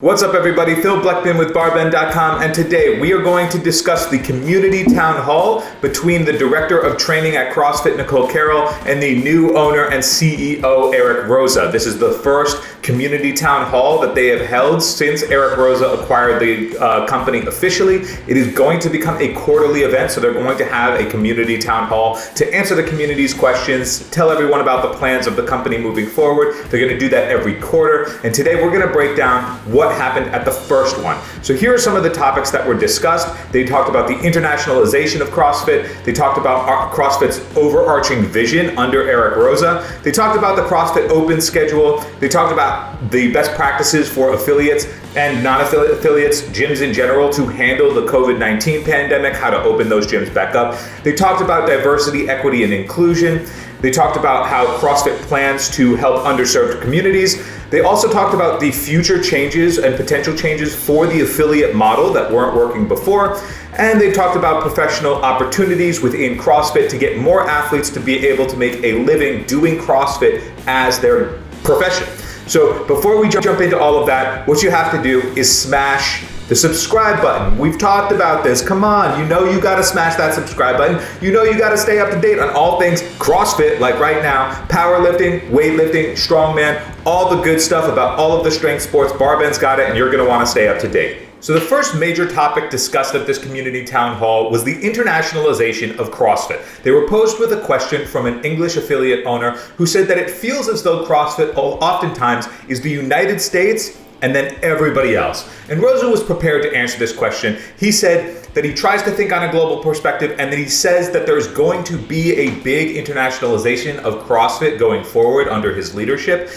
What's up everybody, Phil Bleckman with Barbend.com, and today we are going to discuss the community town hall between the director of training at CrossFit, Nicole Carroll, and the new owner and CEO, Eric Roza. This is the first community town hall that they have held since Eric Roza acquired the company officially. It is going to become a quarterly event, so they're going to have a community town hall to answer the community's questions, tell everyone about the plans of the company moving forward. They're going to do that every quarter, and today we're going to break down what happened at the first one. So here are some of the topics that were discussed. They talked about the internationalization of CrossFit. They talked about CrossFit's overarching vision under Eric Roza. They talked about the CrossFit Open schedule. They talked about the best practices for affiliates and non-affiliates, gyms in general, to handle the COVID-19 pandemic, how to open those gyms back up. They talked about diversity, equity, and inclusion. They talked about how CrossFit plans to help underserved communities. They also talked about the future changes and potential changes for the affiliate model that weren't working before. And they talked about professional opportunities within CrossFit to get more athletes to be able to make a living doing CrossFit as their profession. So before we jump into all of that, what you have to do is smash the subscribe button. We've talked about this. Come on, you know you gotta smash that subscribe button. You know you gotta stay up to date on all things CrossFit, like right now, powerlifting, weightlifting, strongman, all the good stuff about all of the strength sports. Barbend's got it, and you're gonna wanna stay up to date. So the first major topic discussed at this community town hall was the internationalization of CrossFit. They were posed with a question from an English affiliate owner who said that it feels as though CrossFit oftentimes is the United States and then everybody else. And Roza was prepared to answer this question. He said that he tries to think on a global perspective, and then he says that there's going to be a big internationalization of CrossFit going forward under his leadership.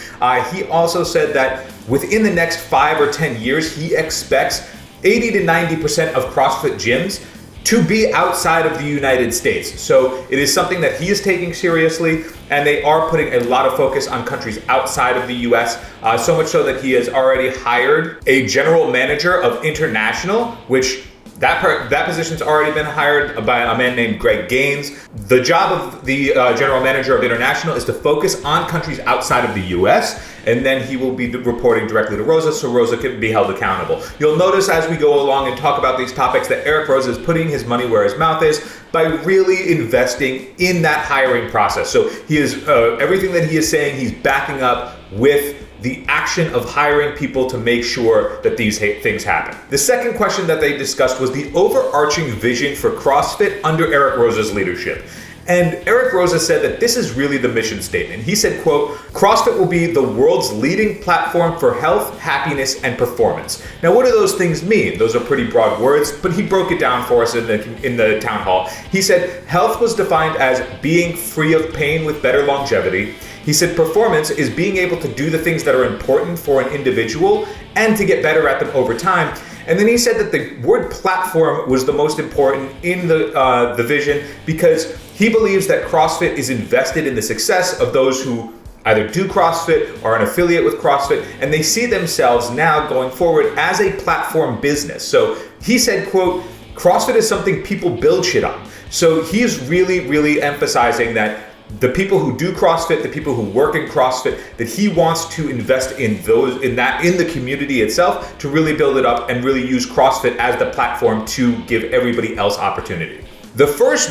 He also said that within the next 5 or 10 years, he expects 80 to 90% of CrossFit gyms to be outside of the United States. So it is something that he is taking seriously, and they are putting a lot of focus on countries outside of the US, so much so that he has already hired a general manager of international, which that position's already been hired by a man named Greg Gaines. The job of the general manager of international is to focus on countries outside of the US, and then he will be reporting directly to Roza, so Roza can be held accountable. You'll notice as we go along and talk about these topics that Eric Roza is putting his money where his mouth is by really investing in that hiring process. So he is everything that he is saying, he's backing up with the action of hiring people to make sure that these things happen. The second question that they discussed was the overarching vision for CrossFit under Eric Roza's leadership. And Eric Roza said that this is really the mission statement. He said, quote, "CrossFit will be the world's leading platform for health, happiness, and performance." Now, what do those things mean? Those are pretty broad words, but he broke it down for us in the town hall. He said health was defined as being free of pain with better longevity. He said performance is being able to do the things that are important for an individual and to get better at them over time. And then he said that the word platform was the most important in the vision, because he believes that CrossFit is invested in the success of those who either do CrossFit or an affiliate with CrossFit, and they see themselves now going forward as a platform business. So he said, quote, "CrossFit is something people build shit on." So he's really, really emphasizing that the people who do CrossFit, the people who work in CrossFit, that he wants to invest in the community itself to really build it up and really use CrossFit as the platform to give everybody else opportunity. The first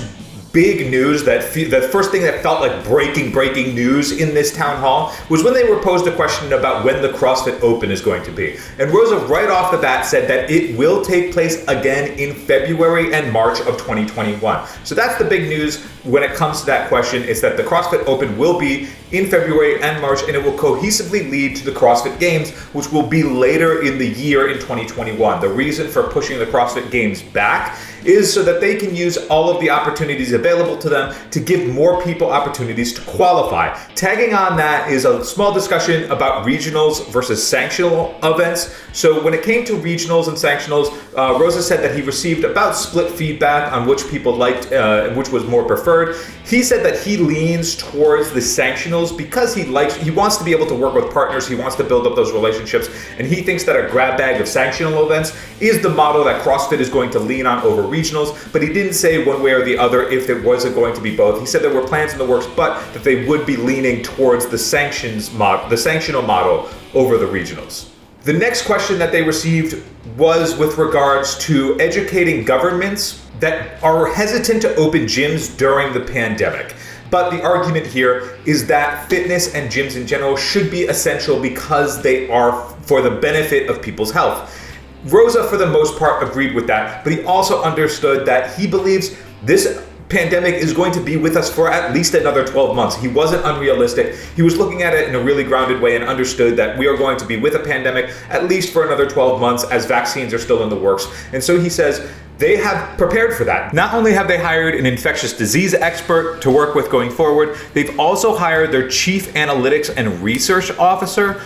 big news, the first thing that felt like breaking news in this town hall was when they were posed a question about when the CrossFit Open is going to be. And Roza right off the bat said that it will take place again in February and March of 2021. So that's the big news when it comes to that question, is that the CrossFit Open will be in February and March, and it will cohesively lead to the CrossFit Games, which will be later in the year in 2021. The reason for pushing the CrossFit Games back is so that they can use all of the opportunities available to them to give more people opportunities to qualify. Tagging on that is a small discussion about regionals versus sanctional events. So when it came to regionals and sanctionals, Roza said that he received about split feedback on which people liked and which was more preferred. He said that he leans towards the sanctionals because he wants to be able to work with partners, he wants to build up those relationships, and he thinks that a grab bag of sanctional events is the model that CrossFit is going to lean on over regionals, but he didn't say one way or the other if there wasn't going to be both. He said there were plans in the works, but that they would be leaning towards the sanctional model over the regionals. The next question that they received was with regards to educating governments that are hesitant to open gyms during the pandemic. But the argument here is that fitness and gyms in general should be essential because they are for the benefit of people's health. Roza, for the most part, agreed with that, but he also understood that he believes this pandemic is going to be with us for at least another 12 months. He wasn't unrealistic. He was looking at it in a really grounded way and understood that we are going to be with a pandemic at least for another 12 months as vaccines are still in the works. And so he says they have prepared for that. Not only have they hired an infectious disease expert to work with going forward, they've also hired their chief analytics and research officer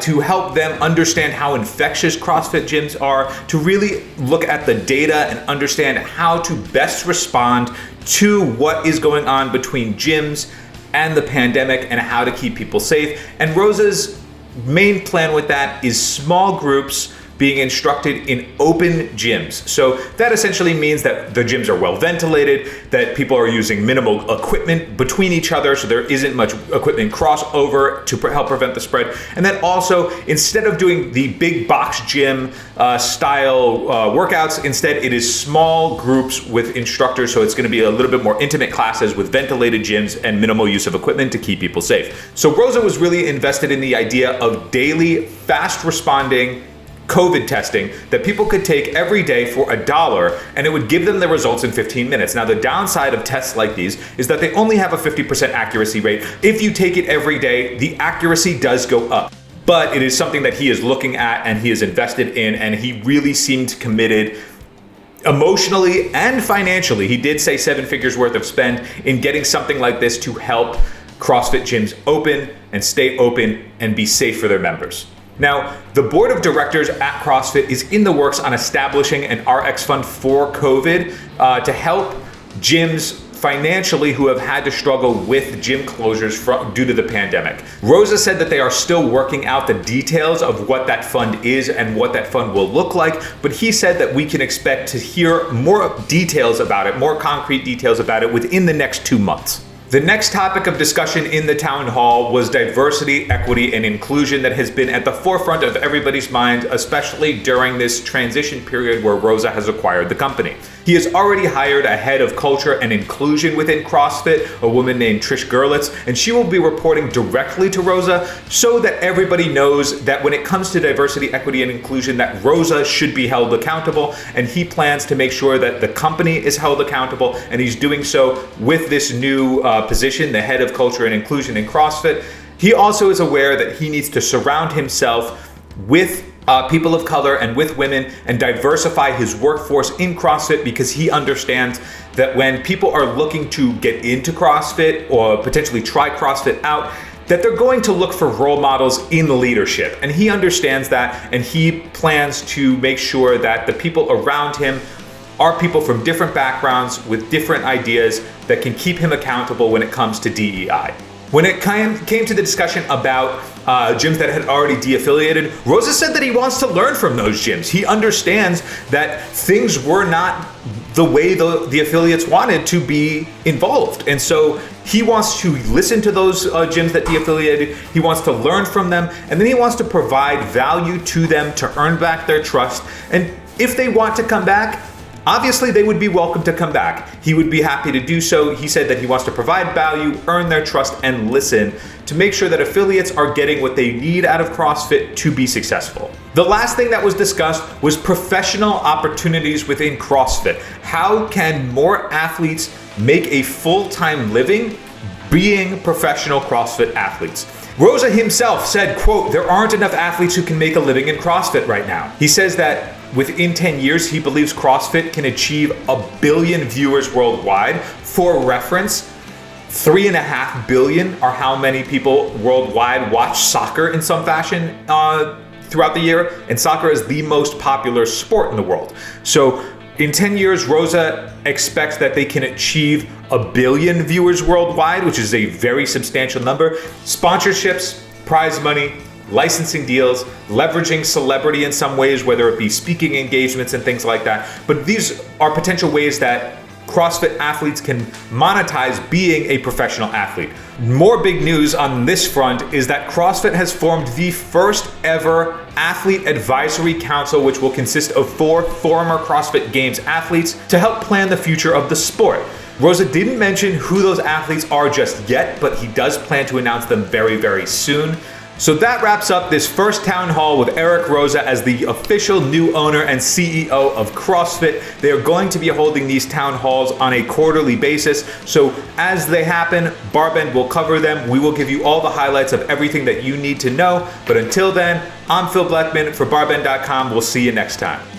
to help them understand how infectious CrossFit gyms are, to really look at the data and understand how to best respond to what is going on between gyms and the pandemic and how to keep people safe. And Roza's main plan with that is small groups being instructed in open gyms. So that essentially means that the gyms are well ventilated, that people are using minimal equipment between each other, so there isn't much equipment crossover to help prevent the spread. And then also, instead of doing the big box gym style workouts, instead it is small groups with instructors, so it's gonna be a little bit more intimate classes with ventilated gyms and minimal use of equipment to keep people safe. So Roza was really invested in the idea of daily, fast responding COVID testing that people could take every day for $1, and it would give them the results in 15 minutes. Now, the downside of tests like these is that they only have a 50% accuracy rate. If you take it every day, the accuracy does go up. But it is something that he is looking at and he is invested in, and he really seemed committed emotionally and financially. He did say 7 figures worth of spend in getting something like this to help CrossFit gyms open and stay open and be safe for their members. Now, the board of directors at CrossFit is in the works on establishing an RX fund for COVID to help gyms financially who have had to struggle with gym closures due to the pandemic. Roza said that they are still working out the details of what that fund is and what that fund will look like, but he said that we can expect to hear more details about it, more concrete details about it within the next 2 months. The next topic of discussion in the town hall was diversity, equity, and inclusion that has been at the forefront of everybody's mind, especially during this transition period where Roza has acquired the company. He has already hired a head of culture and inclusion within CrossFit, a woman named Trish Gerlitz, and she will be reporting directly to Roza so that everybody knows that when it comes to diversity, equity, and inclusion, that Roza should be held accountable, and he plans to make sure that the company is held accountable, and he's doing so with this new position, the head of culture and inclusion in CrossFit. He also is aware that he needs to surround himself with people of color and with women and diversify his workforce in CrossFit, because he understands that when people are looking to get into CrossFit or potentially try CrossFit out, that they're going to look for role models in leadership. And he understands that, and he plans to make sure that the people around him are people from different backgrounds with different ideas that can keep him accountable when it comes to DEI. When it came to the discussion about gyms that had already de-affiliated, Roza said that he wants to learn from those gyms. He understands that things were not the way the affiliates wanted to be involved. And so he wants to listen to those gyms that de-affiliated, he wants to learn from them, and then he wants to provide value to them to earn back their trust. And if they want to come back, obviously, they would be welcome to come back. He would be happy to do so. He said that he wants to provide value, earn their trust, and listen to make sure that affiliates are getting what they need out of CrossFit to be successful. The last thing that was discussed was professional opportunities within CrossFit. How can more athletes make a full-time living being professional CrossFit athletes? Roza himself said, quote, "There aren't enough athletes who can make a living in CrossFit right now." He says that within 10 years, he believes CrossFit can achieve 1 billion viewers worldwide. For reference, 3.5 billion are how many people worldwide watch soccer in some fashion throughout the year, and soccer is the most popular sport in the world. So in 10 years, Roza expects that they can achieve 1 billion viewers worldwide, which is a very substantial number. Sponsorships, prize money, licensing deals, leveraging celebrity in some ways, whether it be speaking engagements and things like that. But these are potential ways that CrossFit athletes can monetize being a professional athlete. More big news on this front is that CrossFit has formed the first ever Athlete Advisory Council, which will consist of 4 former CrossFit Games athletes to help plan the future of the sport. Roza didn't mention who those athletes are just yet, but he does plan to announce them very, very soon. So that wraps up this first town hall with Eric Roza as the official new owner and CEO of CrossFit. They are going to be holding these town halls on a quarterly basis. So as they happen, Barbend will cover them. We will give you all the highlights of everything that you need to know. But until then, I'm Phil Blackman for Barbend.com. We'll see you next time.